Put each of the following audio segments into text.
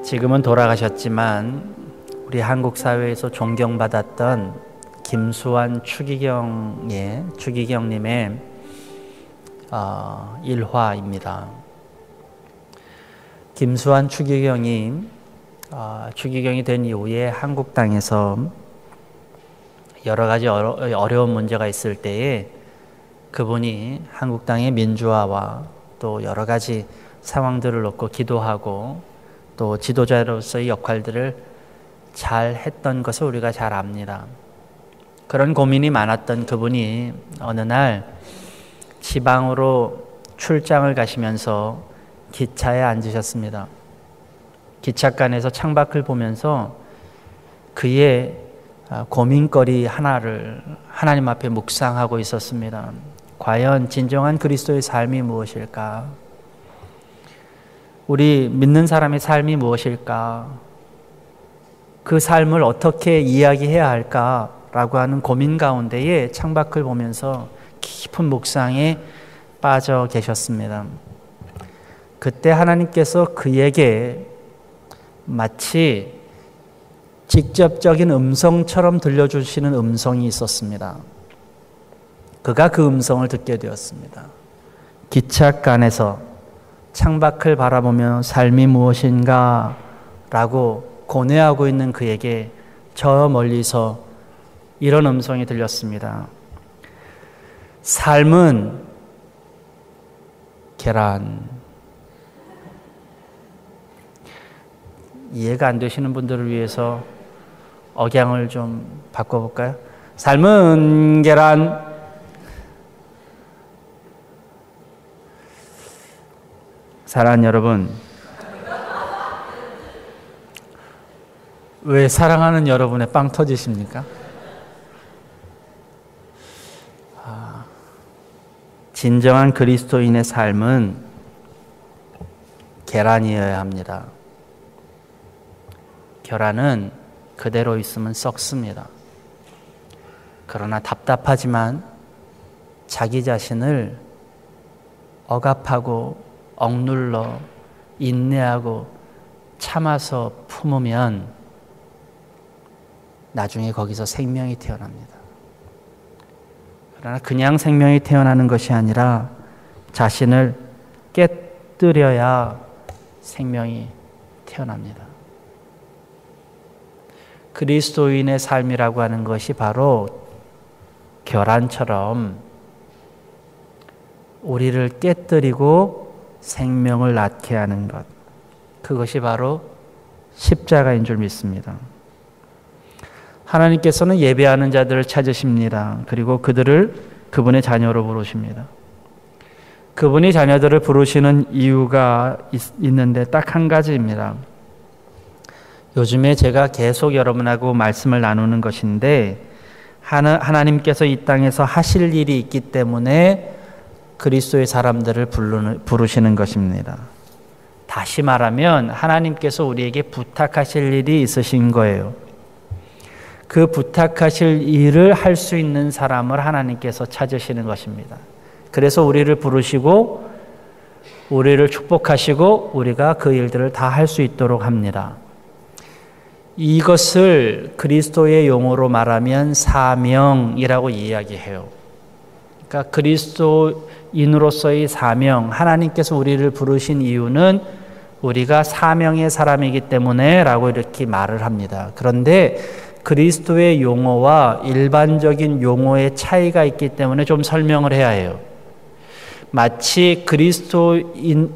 지금은 돌아가셨지만 우리 한국 사회에서 존경받았던 김수환 추기경님의 일화입니다. 김수환 추기경이 추기경이 된 이후에 한국 땅에서 여러 가지 어려운 문제가 있을 때에 그분이 한국 땅의 민주화와 또 여러 가지 상황들을 놓고 기도하고 또 지도자로서의 역할들을 잘 했던 것을 우리가 잘 압니다. 그런 고민이 많았던 그분이 어느 날 지방으로 출장을 가시면서 기차에 앉으셨습니다. 기찻간에서 창밖을 보면서 그의 고민거리 하나를 하나님 앞에 묵상하고 있었습니다. 과연 진정한 그리스도의 삶이 무엇일까? 우리 믿는 사람의 삶이 무엇일까? 그 삶을 어떻게 이야기해야 할까라고 하는 고민 가운데에 창밖을 보면서 깊은 묵상에 빠져 계셨습니다. 그때 하나님께서 그에게 마치 직접적인 음성처럼 들려주시는 음성이 있었습니다. 그가 그 음성을 듣게 되었습니다. 기찻간에서 창밖을 바라보며 삶이 무엇인가 라고 고뇌하고 있는 그에게 저 멀리서 이런 음성이 들렸습니다. 삶은 계란. 이해가 안 되시는 분들을 위해서 억양을 좀 바꿔볼까요? 삶은 계란. 사랑하는 여러분, 왜 사랑하는 여러분의 빵 터지십니까? 진정한 그리스도인의 삶은 계란이어야 합니다. 계란은 그대로 있으면 썩습니다. 그러나 답답하지만 자기 자신을 억압하고 억눌러 인내하고 참아서 품으면 나중에 거기서 생명이 태어납니다. 그러나 그냥 생명이 태어나는 것이 아니라 자신을 깨뜨려야 생명이 태어납니다. 그리스도인의 삶이라고 하는 것이 바로 계란처럼 우리를 깨뜨리고 생명을 낳게 하는 것, 그것이 바로 십자가인 줄 믿습니다. 하나님께서는 예배하는 자들을 찾으십니다. 그리고 그들을 그분의 자녀로 부르십니다. 그분이 자녀들을 부르시는 이유가 있는데 딱 한 가지입니다. 요즘에 제가 계속 여러분하고 말씀을 나누는 것인데 하나님께서 이 땅에서 하실 일이 있기 때문에 그리스도의 사람들을 부르시는 것입니다. 다시 말하면 하나님께서 우리에게 부탁하실 일이 있으신 거예요. 그 부탁하실 일을 할 수 있는 사람을 하나님께서 찾으시는 것입니다. 그래서 우리를 부르시고 우리를 축복하시고 우리가 그 일들을 다 할 수 있도록 합니다. 이것을 그리스도의 용어로 말하면 사명이라고 이야기해요. 그러니까 그리스도인으로서의 사명, 하나님께서 우리를 부르신 이유는 우리가 사명의 사람이기 때문에 라고 이렇게 말을 합니다. 그런데 그리스도의 용어와 일반적인 용어의 차이가 있기 때문에 좀 설명을 해야 해요. 마치 그리스도인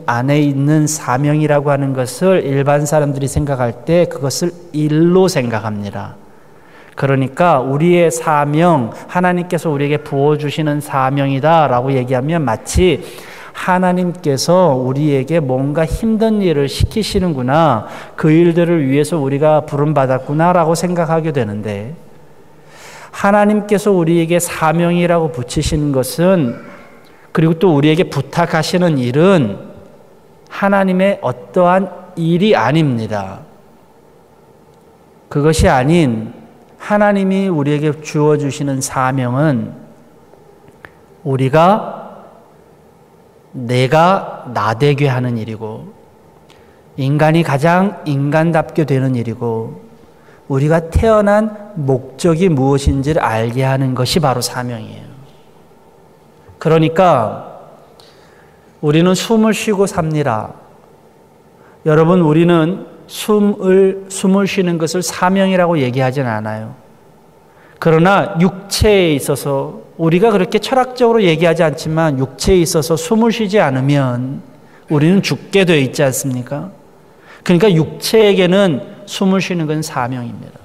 안에 있는 사명이라고 하는 것을 일반 사람들이 생각할 때 그것을 일로 생각합니다. 그러니까 우리의 사명, 하나님께서 우리에게 부어주시는 사명이다라고 얘기하면 마치 하나님께서 우리에게 뭔가 힘든 일을 시키시는구나, 그 일들을 위해서 우리가 부름받았구나라고 생각하게 되는데, 하나님께서 우리에게 사명이라고 붙이시는 것은, 그리고 또 우리에게 부탁하시는 일은 하나님의 어떠한 일이 아닙니다. 그것이 아닌 하나님이 우리에게 주어주시는 사명은 내가 나되게 하는 일이고, 인간이 가장 인간답게 되는 일이고 우리가 태어난 목적이 무엇인지를 알게 하는 것이 바로 사명이에요. 그러니까 우리는 숨을 쉬고 삽니다. 여러분, 우리는 숨을 쉬는 것을 사명이라고 얘기하지는 않아요. 그러나 육체에 있어서 우리가 그렇게 철학적으로 얘기하지 않지만 육체에 있어서 숨을 쉬지 않으면 우리는 죽게 되어 있지 않습니까? 그러니까 육체에게는 숨을 쉬는 건 사명입니다.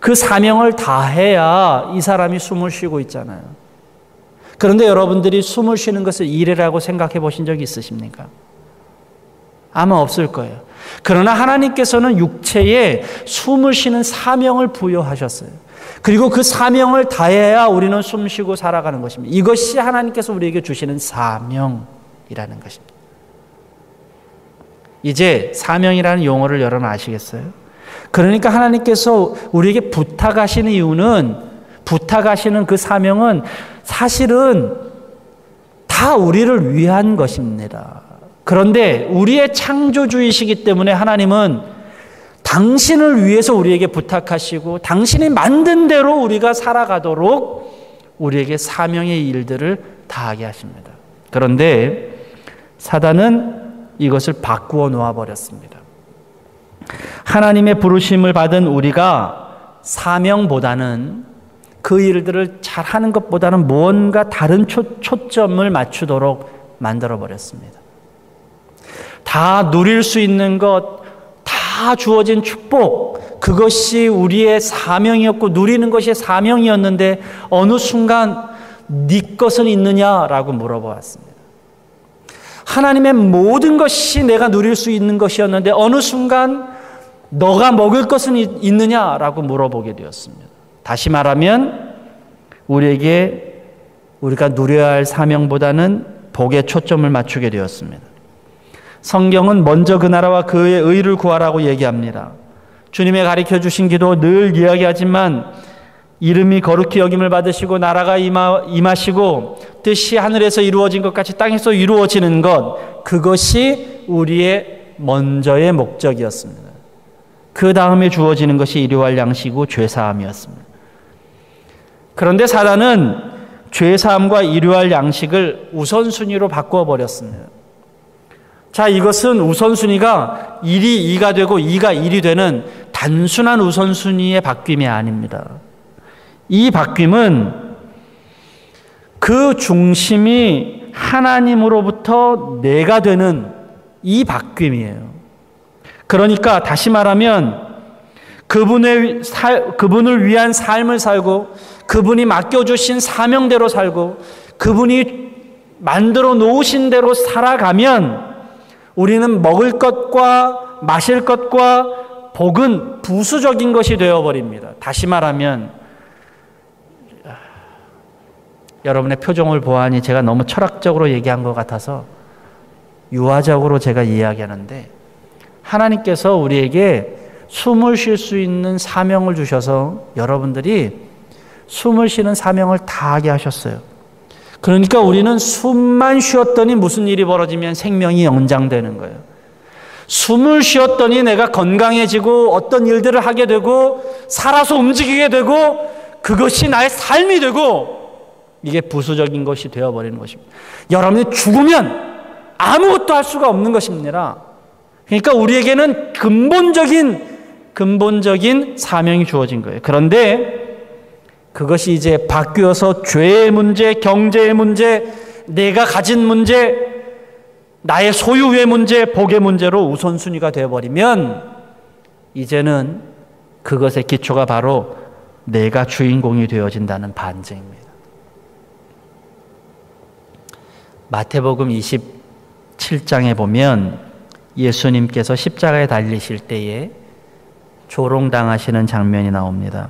그 사명을 다해야 이 사람이 숨을 쉬고 있잖아요. 그런데 여러분들이 숨을 쉬는 것을 일이라고 생각해 보신 적이 있으십니까? 아마 없을 거예요. 그러나 하나님께서는 육체에 숨을 쉬는 사명을 부여하셨어요. 그리고 그 사명을 다해야 우리는 숨 쉬고 살아가는 것입니다. 이것이 하나님께서 우리에게 주시는 사명이라는 것입니다. 이제 사명이라는 용어를 여러분 아시겠어요? 그러니까 하나님께서 우리에게 부탁하시는 이유는, 부탁하시는 그 사명은 사실은 다 우리를 위한 것입니다. 그런데 우리의 창조주이시기 때문에 하나님은 당신을 위해서 우리에게 부탁하시고 당신이 만든 대로 우리가 살아가도록 우리에게 사명의 일들을 다하게 하십니다. 그런데 사단은 이것을 바꾸어 놓아버렸습니다. 하나님의 부르심을 받은 우리가 사명보다는 그 일들을 잘하는 것보다는 무언가 다른 초점을 맞추도록 만들어버렸습니다. 다 누릴 수 있는 것, 다 주어진 축복, 그것이 우리의 사명이었고 누리는 것이 사명이었는데 어느 순간 네 것은 있느냐라고 물어보았습니다. 하나님의 모든 것이 내가 누릴 수 있는 것이었는데 어느 순간 너가 먹을 것은 있느냐라고 물어보게 되었습니다. 다시 말하면 우리가 누려야 할 사명보다는 복에 초점을 맞추게 되었습니다. 성경은 먼저 그 나라와 그의 의를 구하라고 얘기합니다. 주님의 가르쳐 주신 기도 늘 이야기하지만 이름이 거룩히 여김을 받으시고 나라가 임하시고 뜻이 하늘에서 이루어진 것 같이 땅에서 이루어지는 것, 그것이 우리의 먼저의 목적이었습니다. 그 다음에 주어지는 것이 일용할 양식이고 죄사함이었습니다. 그런데 사단은 죄사함과 일용할 양식을 우선순위로 바꾸어 버렸습니다. 자, 이것은 우선순위가 1이 2가 되고 2가 1이 되는 단순한 우선순위의 바뀜이 아닙니다. 이 바뀜은 그 중심이 하나님으로부터 내가 되는 이 바뀜이에요. 그러니까 다시 말하면 그분을 위한 삶을 살고 그분이 맡겨주신 사명대로 살고 그분이 만들어 놓으신 대로 살아가면 우리는 먹을 것과 마실 것과 복은 부수적인 것이 되어버립니다. 다시 말하면 여러분의 표정을 보아하니 제가 너무 철학적으로 얘기한 것 같아서 유화적으로 제가 이야기하는데 하나님께서 우리에게 숨을 쉴 수 있는 사명을 주셔서 여러분들이 숨을 쉬는 사명을 다하게 하셨어요. 그러니까 우리는 숨만 쉬었더니 무슨 일이 벌어지면 생명이 연장되는 거예요. 숨을 쉬었더니 내가 건강해지고 어떤 일들을 하게 되고 살아서 움직이게 되고 그것이 나의 삶이 되고 이게 부수적인 것이 되어버리는 것입니다. 여러분이 죽으면 아무것도 할 수가 없는 것입니다. 그러니까 우리에게는 근본적인 사명이 주어진 거예요. 그런데 그것이 이제 바뀌어서 죄의 문제, 경제의 문제, 내가 가진 문제, 나의 소유의 문제, 복의 문제로 우선순위가 되어버리면 이제는 그것의 기초가 바로 내가 주인공이 되어진다는 반증입니다. 마태복음 27장에 보면 예수님께서 십자가에 달리실 때에 조롱당하시는 장면이 나옵니다.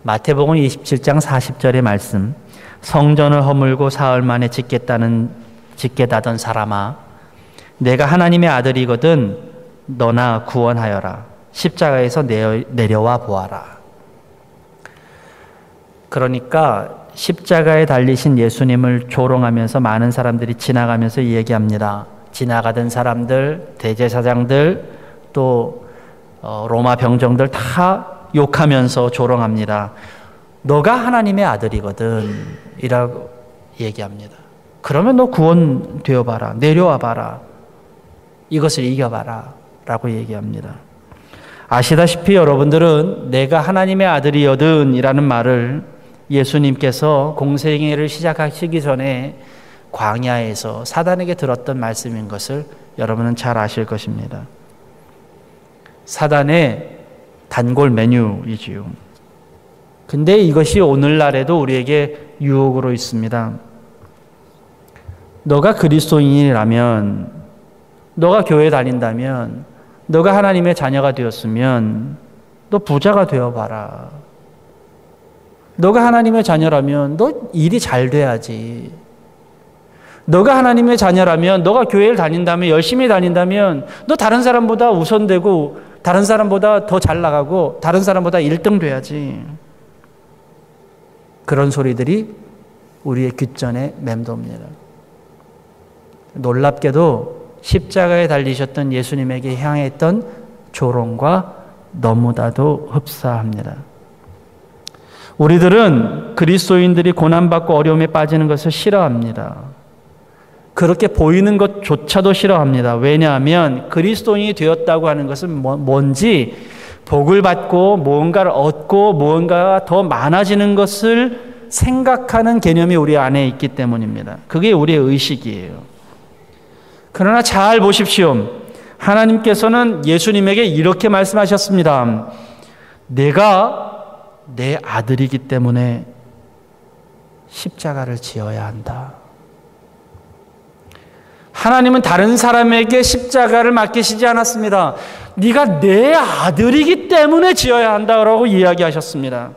마태복음 27장 40절의 말씀, 성전을 허물고 사흘 만에 짓겠다던 사람아, 내가 하나님의 아들이거든 너나 구원하여라. 십자가에서 내려와 보아라. 그러니까 십자가에 달리신 예수님을 조롱하면서 많은 사람들이 지나가면서 얘기합니다. 지나가던 사람들, 대제사장들, 또 로마 병정들 다 욕하면서 조롱합니다. 너가 하나님의 아들이거든 이라고 얘기합니다. 그러면 너 구원되어 봐라. 내려와 봐라. 이것을 이겨봐라 라고 얘기합니다. 아시다시피 여러분들은 내가 하나님의 아들이거든 이라는 말을 예수님께서 공생애를 시작하시기 전에 광야에서 사단에게 들었던 말씀인 것을 여러분은 잘 아실 것입니다. 사단의 단골 메뉴이지요. 근데 이것이 오늘날에도 우리에게 유혹으로 있습니다. 너가 그리스도인이라면, 너가 교회 다닌다면, 너가 하나님의 자녀가 되었으면 너 부자가 되어봐라. 너가 하나님의 자녀라면 너 일이 잘 돼야지. 너가 하나님의 자녀라면, 너가 교회를 다닌다면, 열심히 다닌다면 너 다른 사람보다 우선되고 다른 사람보다 더 잘 나가고 다른 사람보다 1등 돼야지. 그런 소리들이 우리의 귓전에 맴돕니다. 놀랍게도 십자가에 달리셨던 예수님에게 향했던 조롱과 너무나도 흡사합니다. 우리들은 그리스도인들이 고난받고 어려움에 빠지는 것을 싫어합니다. 그렇게 보이는 것조차도 싫어합니다. 왜냐하면 그리스도인이 되었다고 하는 것은 뭔지, 복을 받고 무언가를 얻고 무언가가 더 많아지는 것을 생각하는 개념이 우리 안에 있기 때문입니다. 그게 우리의 의식이에요. 그러나 잘 보십시오. 하나님께서는 예수님에게 이렇게 말씀하셨습니다. 내가 내 아들이기 때문에 십자가를 지어야 한다. 하나님은 다른 사람에게 십자가를 맡기시지 않았습니다. 네가 내 아들이기 때문에 지어야 한다라고 이야기하셨습니다.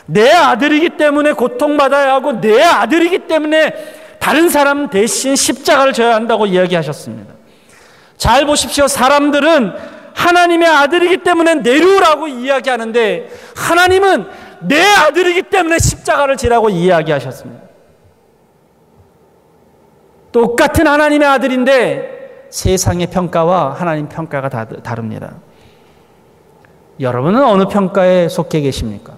내 아들이기 때문에 고통받아야 하고 내 아들이기 때문에 다른 사람 대신 십자가를 져야 한다고 이야기하셨습니다. 잘 보십시오. 사람들은 하나님의 아들이기 때문에 내려오라고 이야기하는데 하나님은 내 아들이기 때문에 십자가를 지라고 이야기하셨습니다. 똑같은 하나님의 아들인데 세상의 평가와 하나님 평가가 다릅니다. 여러분은 어느 평가에 속해 계십니까?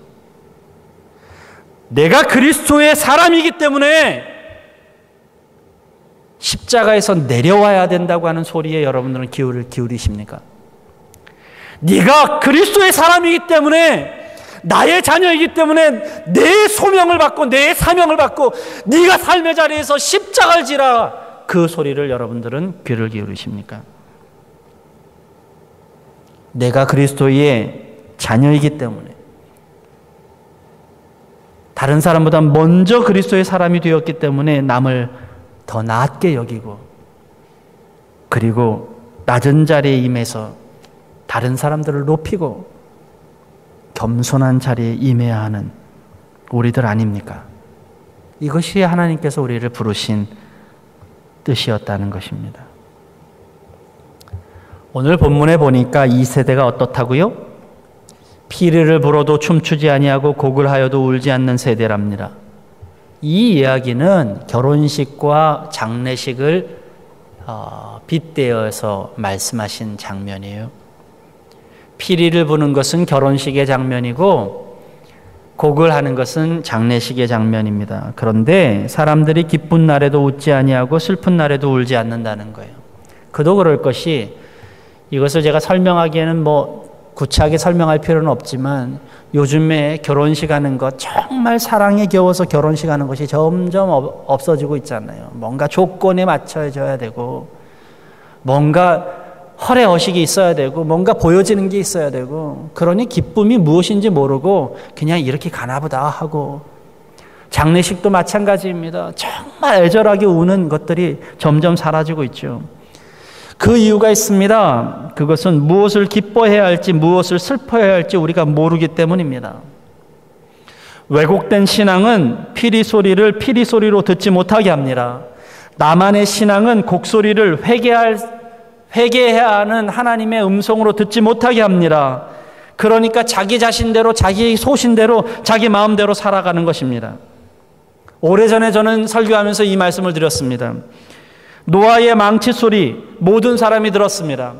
내가 그리스도의 사람이기 때문에 십자가에서 내려와야 된다고 하는 소리에 여러분들은 귀를 기울이십니까? 네가 그리스도의 사람이기 때문에, 나의 자녀이기 때문에 내 소명을 받고 내 사명을 받고 네가 삶의 자리에서 십자가를 지라, 그 소리를 여러분들은 귀를 기울이십니까? 내가 그리스도의 자녀이기 때문에, 다른 사람보다 먼저 그리스도의 사람이 되었기 때문에 남을 더 낮게 여기고, 그리고 낮은 자리에 임해서 다른 사람들을 높이고 겸손한 자리에 임해야 하는 우리들 아닙니까? 이것이 하나님께서 우리를 부르신 뜻이었다는 것입니다. 오늘 본문에 보니까 이 세대가 어떻다고요? 피리를 불어도 춤추지 아니하고 곡을 하여도 울지 않는 세대랍니다. 이 이야기는 결혼식과 장례식을 빗대어서 말씀하신 장면이에요. 피리를 부는 것은 결혼식의 장면이고 곡을 하는 것은 장례식의 장면입니다. 그런데 사람들이 기쁜 날에도 웃지 아니하고 슬픈 날에도 울지 않는다는 거예요. 그도 그럴 것이, 이것을 제가 설명하기에는 구차하게 설명할 필요는 없지만 요즘에 결혼식 하는 것, 정말 사랑에 겨워서 결혼식 하는 것이 점점 없어지고 있잖아요. 뭔가 조건에 맞춰져야 되고, 뭔가 허례허식이 있어야 되고, 뭔가 보여지는 게 있어야 되고, 그러니 기쁨이 무엇인지 모르고 그냥 이렇게 가나보다 하고, 장례식도 마찬가지입니다. 정말 애절하게 우는 것들이 점점 사라지고 있죠. 그 이유가 있습니다. 그것은 무엇을 기뻐해야 할지 무엇을 슬퍼해야 할지 우리가 모르기 때문입니다. 왜곡된 신앙은 피리 소리를 피리 소리로 듣지 못하게 합니다. 나만의 신앙은 곡소리를 회개해야 하는 하나님의 음성으로 듣지 못하게 합니다. 그러니까 자기 자신대로, 자기 소신대로, 자기 마음대로 살아가는 것입니다. 오래전에 저는 설교하면서 이 말씀을 드렸습니다. 노아의 망치 소리 모든 사람이 들었습니다.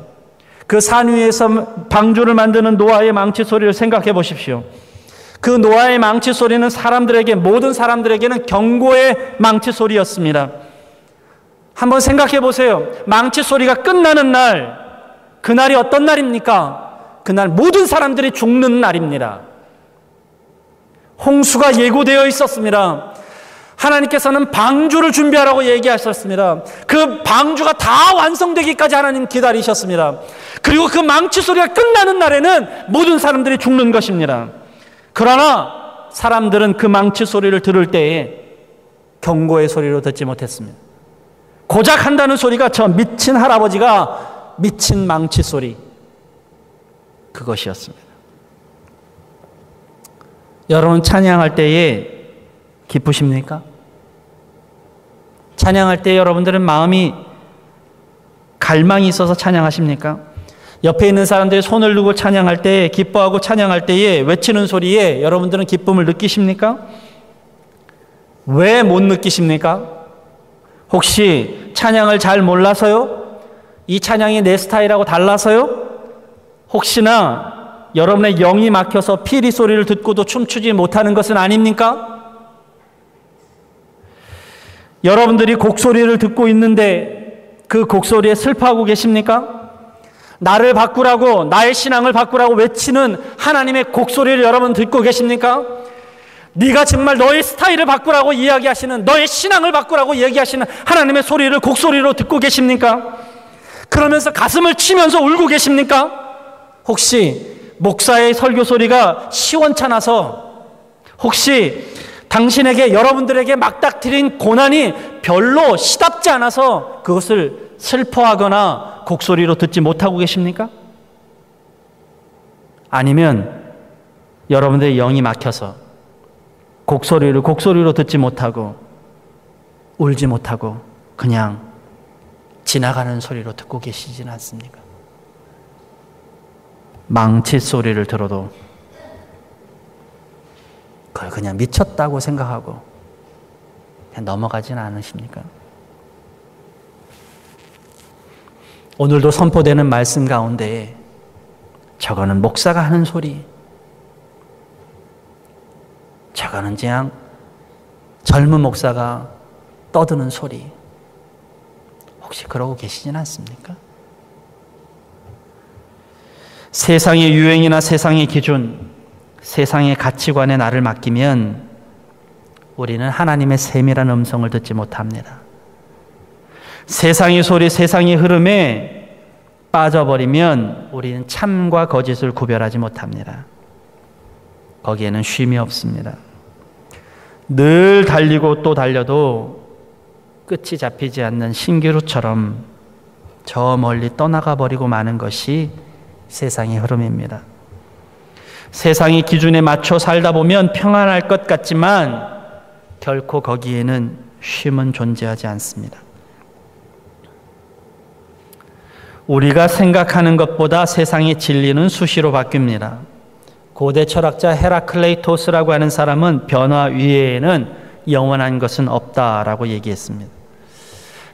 그 산 위에서 방주를 만드는 노아의 망치 소리를 생각해 보십시오. 그 노아의 망치 소리는 사람들에게, 모든 사람들에게는 경고의 망치 소리였습니다. 한번 생각해 보세요. 망치 소리가 끝나는 날, 그날이 어떤 날입니까? 그날 모든 사람들이 죽는 날입니다. 홍수가 예고되어 있었습니다. 하나님께서는 방주를 준비하라고 얘기하셨습니다. 그 방주가 다 완성되기까지 하나님 기다리셨습니다. 그리고 그 망치 소리가 끝나는 날에는 모든 사람들이 죽는 것입니다. 그러나 사람들은 그 망치 소리를 들을 때에 경고의 소리로 듣지 못했습니다. 고작 한다는 소리가 저 미친 할아버지가 미친 망치 소리, 그것이었습니다. 여러분, 찬양할 때에 기쁘십니까? 찬양할 때 여러분들은 마음이 갈망이 있어서 찬양하십니까? 옆에 있는 사람들이 손을 들고 찬양할 때, 기뻐하고 찬양할 때에 외치는 소리에 여러분들은 기쁨을 느끼십니까? 왜 못 느끼십니까? 혹시 찬양을 잘 몰라서요? 이 찬양이 내 스타일하고 달라서요? 혹시나 여러분의 영이 막혀서 피리 소리를 듣고도 춤추지 못하는 것은 아닙니까? 여러분들이 곡소리를 듣고 있는데 그 곡소리에 슬퍼하고 계십니까? 나를 바꾸라고, 나의 신앙을 바꾸라고 외치는 하나님의 곡소리를 여러분 듣고 계십니까? 네가 정말 너의 스타일을 바꾸라고 이야기하시는, 너의 신앙을 바꾸라고 얘기하시는 하나님의 소리를 곡소리로 듣고 계십니까? 그러면서 가슴을 치면서 울고 계십니까? 혹시 목사의 설교 소리가 시원찮아서, 혹시 당신에게, 여러분들에게 막닥뜨린 고난이 별로 시답지 않아서 그것을 슬퍼하거나 곡소리로 듣지 못하고 계십니까? 아니면 여러분들의 영이 막혀서 곡소리로 듣지 못하고 울지 못하고 그냥 지나가는 소리로 듣고 계시지는 않습니까? 망치 소리를 들어도 그걸 그냥 미쳤다고 생각하고 그냥 넘어가지는 않으십니까? 오늘도 선포되는 말씀 가운데 저거는 목사가 하는 소리, 저거는 그냥 젊은 목사가 떠드는 소리, 혹시 그러고 계시진 않습니까? 세상의 유행이나 세상의 기준, 세상의 가치관에 나를 맡기면 우리는 하나님의 세밀한 음성을 듣지 못합니다. 세상의 소리, 세상의 흐름에 빠져버리면 우리는 참과 거짓을 구별하지 못합니다. 거기에는 쉼이 없습니다. 늘 달리고 또 달려도 끝이 잡히지 않는 신기루처럼 저 멀리 떠나가 버리고 마는 것이 세상의 흐름입니다. 세상의 기준에 맞춰 살다 보면 평안할 것 같지만 결코 거기에는 쉼은 존재하지 않습니다. 우리가 생각하는 것보다 세상의 진리는 수시로 바뀝니다. 고대 철학자 헤라클레이토스라고 하는 사람은 변화 위에는 영원한 것은 없다라고 얘기했습니다.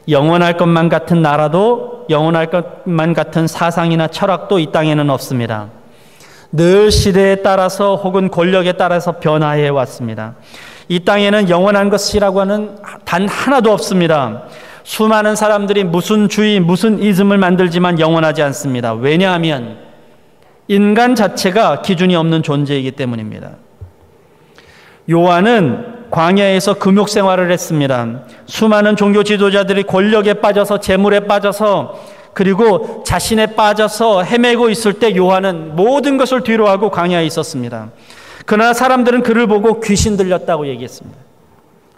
영원할 것만 같은 나라도, 영원할 것만 같은 사상이나 철학도 이 땅에는 없습니다. 늘 시대에 따라서 혹은 권력에 따라서 변화해 왔습니다. 이 땅에는 영원한 것이라고 하는 단 하나도 없습니다. 수많은 사람들이 무슨 주의, 무슨 이즘을 만들지만 영원하지 않습니다. 왜냐하면 인간 자체가 기준이 없는 존재이기 때문입니다. 요한은 광야에서 금욕 생활을 했습니다. 수많은 종교 지도자들이 권력에 빠져서, 재물에 빠져서, 그리고 자신에 빠져서 헤매고 있을 때 요한은 모든 것을 뒤로하고 광야에 있었습니다. 그러나 사람들은 그를 보고 귀신 들렸다고 얘기했습니다.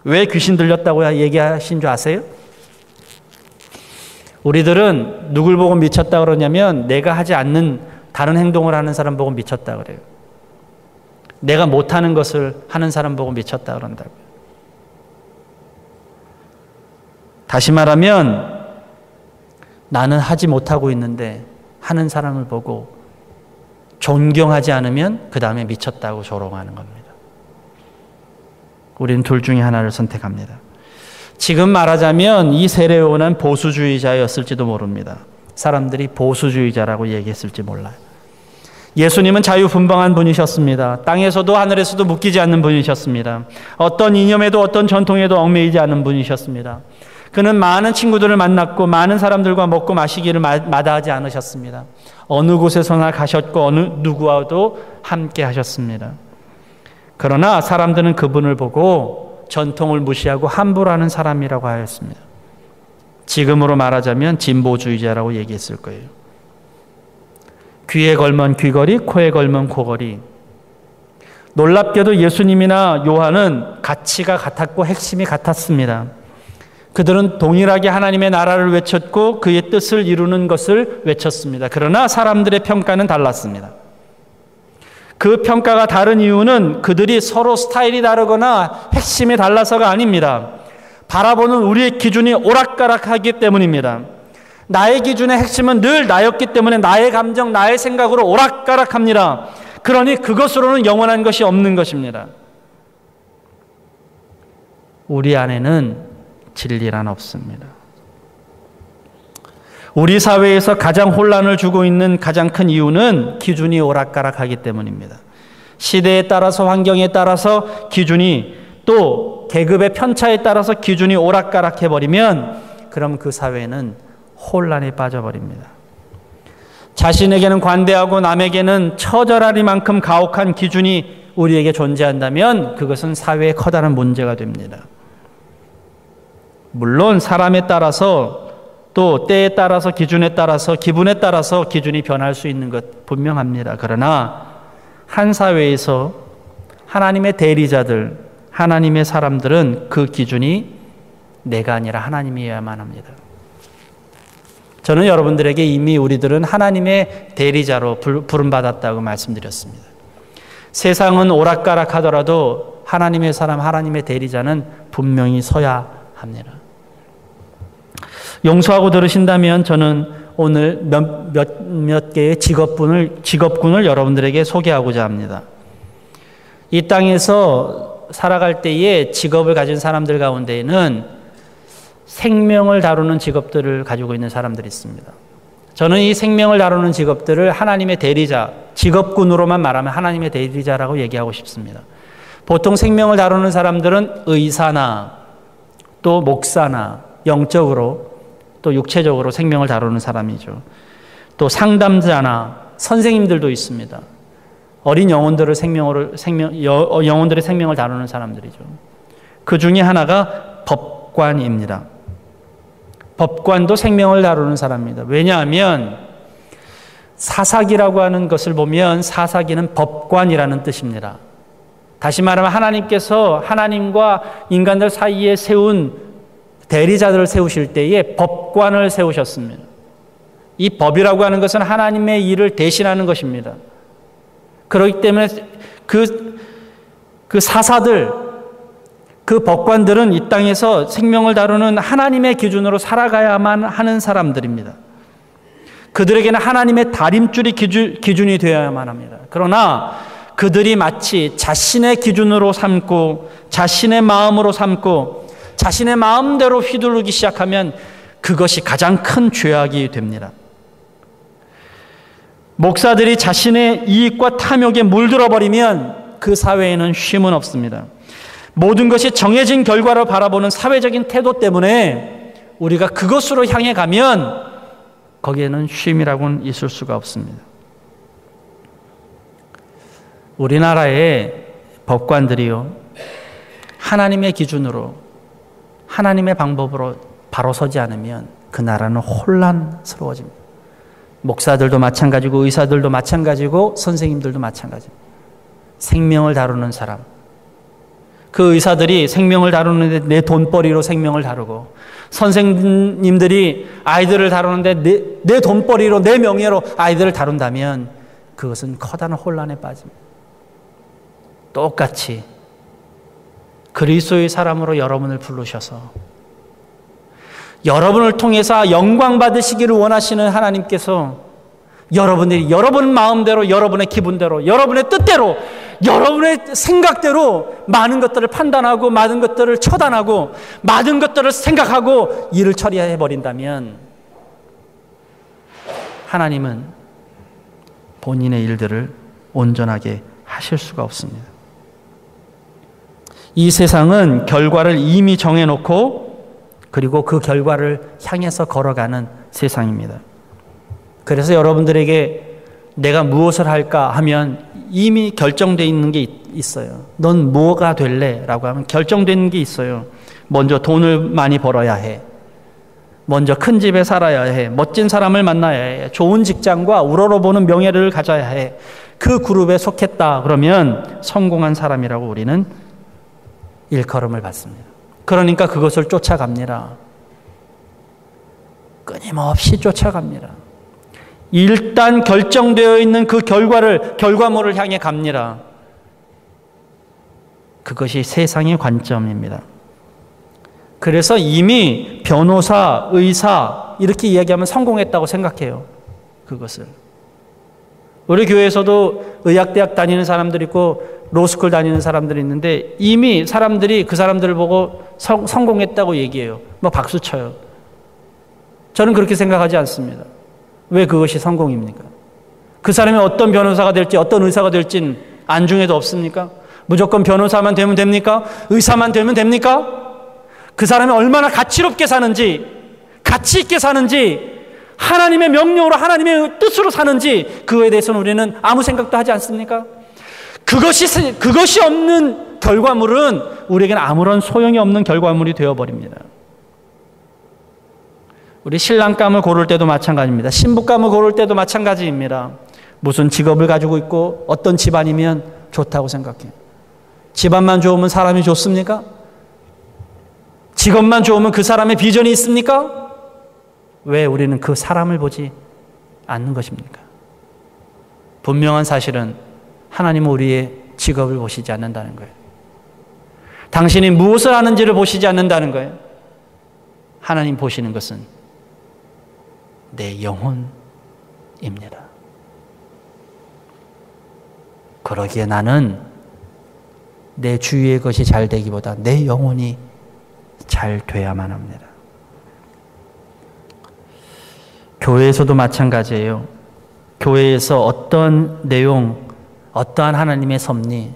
왜 귀신 들렸다고 얘기하신 줄 아세요? 우리들은 누굴 보고 미쳤다 그러냐면 내가 하지 않는 다른 행동을 하는 사람 보고 미쳤다 그래요. 내가 못하는 것을 하는 사람 보고 미쳤다 그런다고요. 다시 말하면 나는 하지 못하고 있는데 하는 사람을 보고 존경하지 않으면 그 다음에 미쳤다고 조롱하는 겁니다. 우리는 둘 중에 하나를 선택합니다. 지금 말하자면 이 세례요한은 보수주의자였을지도 모릅니다. 사람들이 보수주의자라고 얘기했을지 몰라요. 예수님은 자유분방한 분이셨습니다. 땅에서도 하늘에서도 묶이지 않는 분이셨습니다. 어떤 이념에도 어떤 전통에도 얽매이지 않는 분이셨습니다. 그는 많은 친구들을 만났고 많은 사람들과 먹고 마시기를 마다하지 않으셨습니다. 어느 곳에서나 가셨고 어느 누구와도 함께 하셨습니다. 그러나 사람들은 그분을 보고 전통을 무시하고 함부로 하는 사람이라고 하였습니다. 지금으로 말하자면 진보주의자라고 얘기했을 거예요. 귀에 걸면 귀걸이, 코에 걸면 코걸이. 놀랍게도 예수님이나 요한은 가치가 같았고 핵심이 같았습니다. 그들은 동일하게 하나님의 나라를 외쳤고 그의 뜻을 이루는 것을 외쳤습니다. 그러나 사람들의 평가는 달랐습니다. 그 평가가 다른 이유는 그들이 서로 스타일이 다르거나 핵심이 달라서가 아닙니다. 바라보는 우리의 기준이 오락가락하기 때문입니다. 나의 기준의 핵심은 늘 나였기 때문에 나의 감정, 나의 생각으로 오락가락합니다. 그러니 그것으로는 영원한 것이 없는 것입니다. 우리 안에는 진리란 없습니다. 우리 사회에서 가장 혼란을 주고 있는 가장 큰 이유는 기준이 오락가락하기 때문입니다. 시대에 따라서 환경에 따라서 기준이 또 계급의 편차에 따라서 기준이 오락가락해버리면 그럼 그 사회는 혼란에 빠져버립니다. 자신에게는 관대하고 남에게는 처절하리만큼 가혹한 기준이 우리에게 존재한다면 그것은 사회의 커다란 문제가 됩니다. 물론 사람에 따라서 또 때에 따라서 기준에 따라서 기분에 따라서 기준이 변할 수 있는 것 분명합니다. 그러나 한 사회에서 하나님의 대리자들, 하나님의 사람들은 그 기준이 내가 아니라 하나님이어야만 합니다. 저는 여러분들에게 이미 우리들은 하나님의 대리자로 부름받았다고 말씀드렸습니다. 세상은 오락가락하더라도 하나님의 사람, 하나님의 대리자는 분명히 서야 합니다. 용서하고 들으신다면 저는 오늘 몇 개의 직업군을 여러분들에게 소개하고자 합니다. 이 땅에서 살아갈 때에 직업을 가진 사람들 가운데에는 생명을 다루는 직업들을 가지고 있는 사람들이 있습니다. 저는 이 생명을 다루는 직업들을 하나님의 대리자, 직업군으로만 말하면 하나님의 대리자라고 얘기하고 싶습니다. 보통 생명을 다루는 사람들은 의사나 또 목사나 영적으로 또 육체적으로 생명을 다루는 사람이죠. 또 상담자나 선생님들도 있습니다. 어린 영혼들의 생명을 다루는 사람들이죠. 그 중에 하나가 법관입니다. 법관도 생명을 다루는 사람입니다. 왜냐하면 사사기라고 하는 것을 보면 사사기는 법관이라는 뜻입니다. 다시 말하면 하나님께서 하나님과 인간들 사이에 세운 대리자들을 세우실 때에 법관을 세우셨습니다. 이 법이라고 하는 것은 하나님의 일을 대신하는 것입니다. 그렇기 때문에 그 사사들, 그 법관들은 이 땅에서 생명을 다루는 하나님의 기준으로 살아가야만 하는 사람들입니다. 그들에게는 하나님의 다림줄이 기준이 되어야만 합니다. 그러나 그들이 마치 자신의 기준으로 삼고 자신의 마음으로 삼고 자신의 마음대로 휘두르기 시작하면 그것이 가장 큰 죄악이 됩니다. 목사들이 자신의 이익과 탐욕에 물들어 버리면 그 사회에는 쉼은 없습니다. 모든 것이 정해진 결과를 바라보는 사회적인 태도 때문에 우리가 그것으로 향해 가면 거기에는 쉼이라고는 있을 수가 없습니다. 우리나라의 법관들이요, 하나님의 기준으로 하나님의 방법으로 바로 서지 않으면 그 나라는 혼란스러워집니다. 목사들도 마찬가지고 의사들도 마찬가지고 선생님들도 마찬가지입니다. 생명을 다루는 사람, 그 의사들이 생명을 다루는데 내 돈벌이로 생명을 다루고 선생님들이 아이들을 다루는데 내 돈벌이로 내 명예로 아이들을 다룬다면 그것은 커다란 혼란에 빠집니다. 똑같이 그리스도의 사람으로 여러분을 부르셔서 여러분을 통해서 영광 받으시기를 원하시는 하나님께서 여러분들이 여러분 마음대로, 여러분의 기분대로, 여러분의 뜻대로, 여러분의 생각대로 많은 것들을 판단하고 많은 것들을 처단하고 많은 것들을 생각하고 일을 처리해 버린다면 하나님은 본인의 일들을 온전하게 하실 수가 없습니다. 이 세상은 결과를 이미 정해놓고 그리고 그 결과를 향해서 걸어가는 세상입니다. 그래서 여러분들에게 내가 무엇을 할까 하면 이미 결정되어 있는 게 있어요. 넌 뭐가 될래? 라고 하면 결정되어 있는 게 있어요. 먼저 돈을 많이 벌어야 해. 먼저 큰 집에 살아야 해. 멋진 사람을 만나야 해. 좋은 직장과 우러러보는 명예를 가져야 해. 그 그룹에 속했다 그러면 성공한 사람이라고 우리는 일컬음을 받습니다. 그러니까 그것을 쫓아갑니다. 끊임없이 쫓아갑니다. 일단 결정되어 있는 그 결과물을 향해 갑니다. 그것이 세상의 관점입니다. 그래서 이미 변호사, 의사 이렇게 이야기하면 성공했다고 생각해요. 그것을. 우리 교회에서도 의학대학 다니는 사람들이 있고 로스쿨 다니는 사람들이 있는데 이미 사람들이 그 사람들을 보고 성공했다고 얘기해요. 뭐 박수 쳐요. 저는 그렇게 생각하지 않습니다. 왜 그것이 성공입니까? 그 사람이 어떤 변호사가 될지 어떤 의사가 될지는 안중에도 없습니까? 무조건 변호사만 되면 됩니까? 의사만 되면 됩니까? 그 사람이 얼마나 가치롭게 사는지, 가치 있게 사는지, 하나님의 명령으로 하나님의 뜻으로 사는지 그거에 대해서는 우리는 아무 생각도 하지 않습니까? 그것이 없는 결과물은 우리에게는 아무런 소용이 없는 결과물이 되어버립니다. 우리 신랑감을 고를 때도 마찬가지입니다. 신부감을 고를 때도 마찬가지입니다. 무슨 직업을 가지고 있고 어떤 집안이면 좋다고 생각해요. 집안만 좋으면 사람이 좋습니까? 직업만 좋으면 그 사람의 비전이 있습니까? 왜 우리는 그 사람을 보지 않는 것입니까? 분명한 사실은 하나님은 우리의 직업을 보시지 않는다는 거예요. 당신이 무엇을 하는지를 보시지 않는다는 거예요. 하나님 보시는 것은 내 영혼입니다. 그러기에 나는 내 주위의 것이 잘 되기보다 내 영혼이 잘 돼야만 합니다. 교회에서도 마찬가지예요. 교회에서 어떤 내용, 어떠한 하나님의 섭리,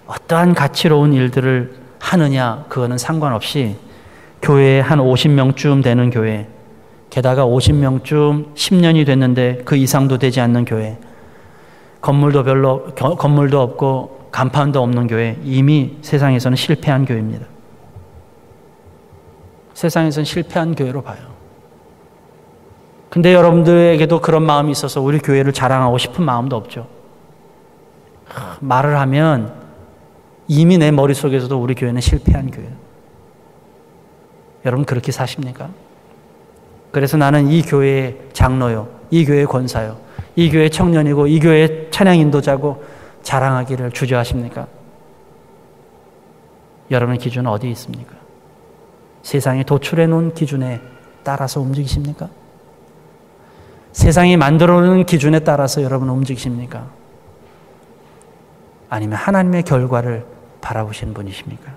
어떠한 가치로운 일들을 하느냐 그거는 상관없이 교회에 한 50명쯤 되는 교회, 게다가 50명쯤 10년이 됐는데 그 이상도 되지 않는 교회, 건물도 없고 간판도 없는 교회, 이미 세상에서는 실패한 교회입니다. 세상에서는 실패한 교회로 봐요. 근데 여러분들에게도 그런 마음이 있어서 우리 교회를 자랑하고 싶은 마음도 없죠. 말을 하면 이미 내 머릿속에서도 우리 교회는 실패한 교회예요. 여러분 그렇게 사십니까? 그래서 나는 이 교회의 장로요, 이 교회의 권사요, 이 교회의 청년이고 이 교회의 찬양 인도자고 자랑하기를 주저하십니까? 여러분의 기준은 어디에 있습니까? 세상에 도출해 놓은 기준에 따라서 움직이십니까? 세상이 만들어 놓은 기준에 따라서 여러분 움직이십니까? 아니면 하나님의 결과를 바라보시는 분이십니까?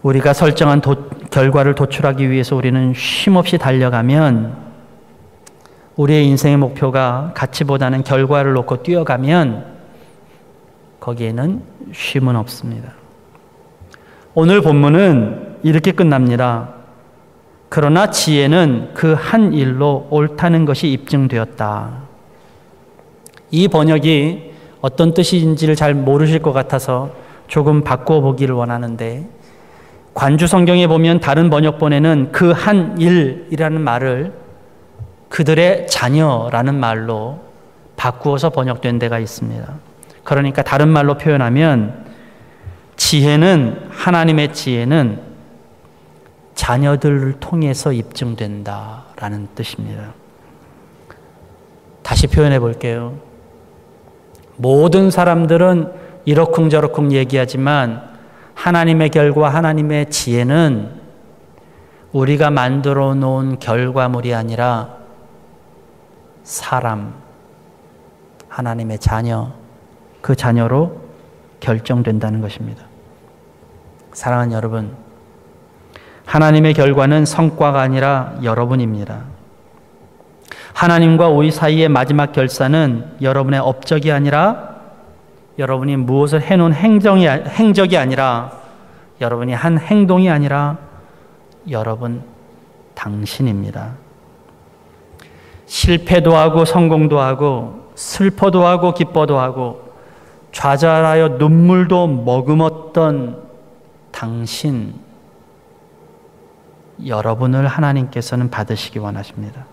우리가 설정한 결과를 도출하기 위해서 우리는 쉼없이 달려가면 우리의 인생의 목표가 가치보다는 결과를 놓고 뛰어가면 거기에는 쉼은 없습니다. 오늘 본문은 이렇게 끝납니다. 그러나 지혜는 그 한 일로 옳다는 것이 입증되었다. 이 번역이 어떤 뜻인지를 잘 모르실 것 같아서 조금 바꿔보기를 원하는데, 관주 성경에 보면 다른 번역본에는 그 한 일이라는 말을 그들의 자녀라는 말로 바꾸어서 번역된 데가 있습니다. 그러니까 다른 말로 표현하면 지혜는, 하나님의 지혜는 자녀들을 통해서 입증된다라는 뜻입니다. 다시 표현해 볼게요. 모든 사람들은 이러쿵저러쿵 얘기하지만 하나님의 결과, 하나님의 지혜는 우리가 만들어 놓은 결과물이 아니라 사람, 하나님의 자녀, 그 자녀로 결정된다는 것입니다. 사랑하는 여러분, 하나님의 결과는 성과가 아니라 여러분입니다. 하나님과 우리 사이의 마지막 결산은 여러분의 업적이 아니라, 여러분이 무엇을 해놓은 행적이 아니라, 여러분이 한 행동이 아니라 여러분 당신입니다. 실패도 하고 성공도 하고 슬퍼도 하고 기뻐도 하고 좌절하여 눈물도 머금었던 당신, 여러분을 하나님께서는 받으시기 원하십니다.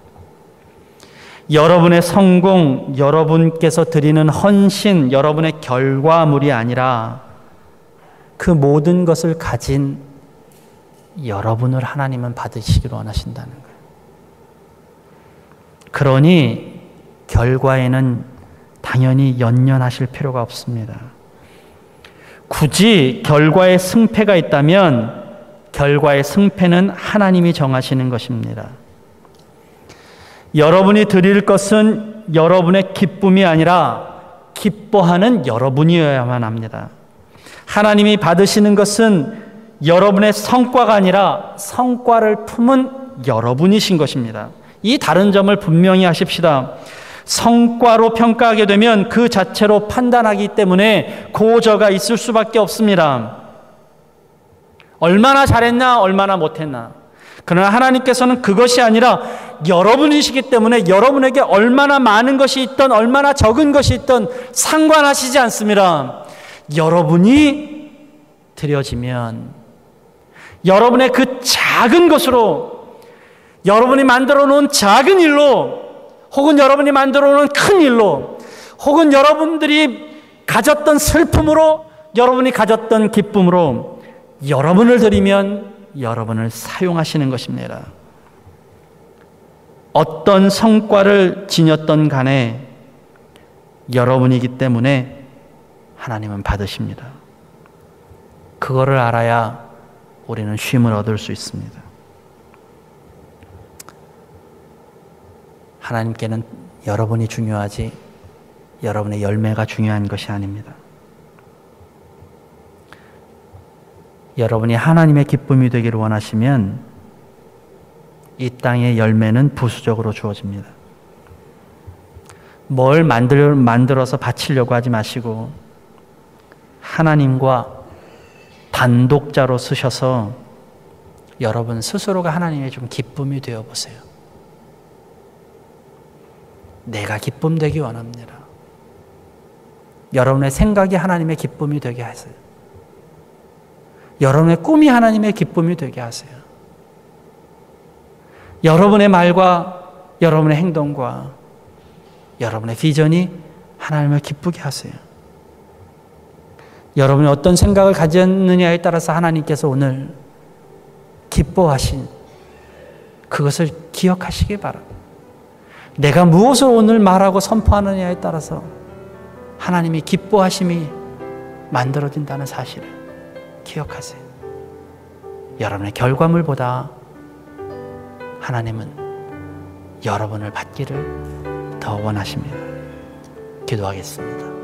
여러분의 성공, 여러분께서 드리는 헌신, 여러분의 결과물이 아니라 그 모든 것을 가진 여러분을 하나님은 받으시기를 원하신다는 거예요. 그러니 결과에는 당연히 연연하실 필요가 없습니다. 굳이 결과에 승패가 있다면 결과의 승패는 하나님이 정하시는 것입니다. 여러분이 드릴 것은 여러분의 기쁨이 아니라 기뻐하는 여러분이어야만 합니다. 하나님이 받으시는 것은 여러분의 성과가 아니라 성과를 품은 여러분이신 것입니다. 이 다른 점을 분명히 하십시다. 성과로 평가하게 되면 그 자체로 판단하기 때문에 고저가 있을 수밖에 없습니다. 얼마나 잘했나, 얼마나 못했나. 그러나 하나님께서는 그것이 아니라 여러분이시기 때문에 여러분에게 얼마나 많은 것이 있던 얼마나 적은 것이 있던 상관하시지 않습니다. 여러분이 드려지면 여러분의 그 작은 것으로, 여러분이 만들어 놓은 작은 일로, 혹은 여러분이 만들어 놓은 큰 일로, 혹은 여러분들이 가졌던 슬픔으로, 여러분이 가졌던 기쁨으로 여러분을 드리면 여러분을 사용하시는 것입니다. 어떤 성과를 지녔던 간에 여러분이기 때문에 하나님은 받으십니다. 그거를 알아야 우리는 쉼을 얻을 수 있습니다. 하나님께는 여러분이 중요하지 여러분의 열매가 중요한 것이 아닙니다. 여러분이 하나님의 기쁨이 되기를 원하시면 이 땅의 열매는 부수적으로 주어집니다. 뭘 만들어서 바치려고 하지 마시고 하나님과 단독자로 쓰셔서 여러분 스스로가 하나님의 좀 기쁨이 되어 보세요. 내가 기쁨 되기 원합니다. 여러분의 생각이 하나님의 기쁨이 되게 하세요. 여러분의 꿈이 하나님의 기쁨이 되게 하세요. 여러분의 말과 여러분의 행동과 여러분의 비전이 하나님을 기쁘게 하세요. 여러분이 어떤 생각을 가졌느냐에 따라서 하나님께서 오늘 기뻐하신 그것을 기억하시기 바랍니다. 내가 무엇을 오늘 말하고 선포하느냐에 따라서 하나님이 기뻐하심이 만들어진다는 사실을 기억하세요. 여러분의 결과물보다 하나님은 여러분을 받기를 더 원하십니다. 기도하겠습니다.